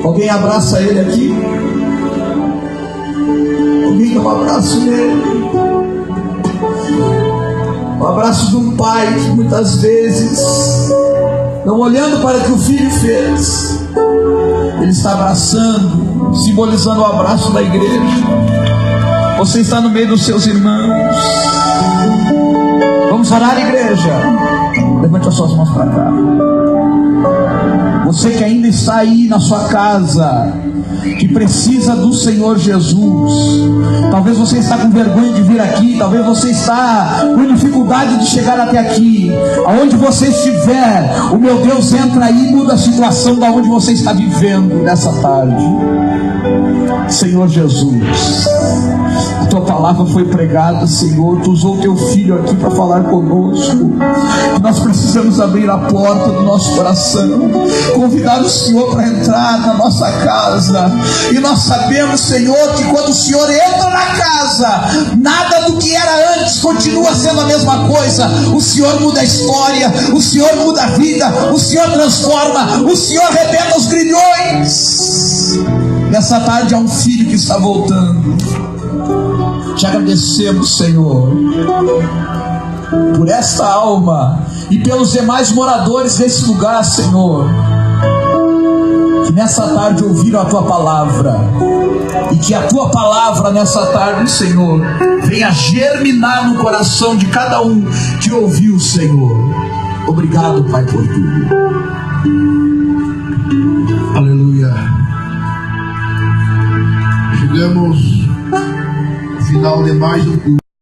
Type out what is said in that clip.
Alguém abraça ele aqui? Alguém dá um abraço nele? O abraço de um pai que muitas vezes, não olhando para o que o filho fez, ele está abraçando, simbolizando o abraço da igreja. Você está no meio dos seus irmãos. Vamos orar, igreja? Levante as suas mãos para cá. Você que ainda está aí na sua casa, que precisa do Senhor Jesus. Talvez você está com vergonha de vir aqui, talvez você está com dificuldade de chegar até aqui. Aonde você estiver, o meu Deus entra aí e muda a situação da onde você está vivendo nessa tarde. Senhor Jesus, a tua palavra foi pregada, Senhor. Tu usou teu filho aqui para falar conosco. Nós precisamos abrir a porta do nosso coração, convidar o Senhor para entrar na nossa casa. E nós sabemos, Senhor, que quando o Senhor entra na casa, nada do que era antes continua sendo a mesma coisa. O Senhor muda a história, o Senhor muda a vida, o Senhor transforma, o Senhor arrebenta os grilhões. Nessa tarde há um filho que está voltando. Te agradecemos, Senhor, por esta alma e pelos demais moradores desse lugar, Senhor, que nessa tarde ouviram a tua palavra, e que a tua palavra nessa tarde, Senhor, venha germinar no coração de cada um que ouviu, Senhor. Obrigado, Pai, por tudo. Aleluia. Chegamos ao final de mais um culto.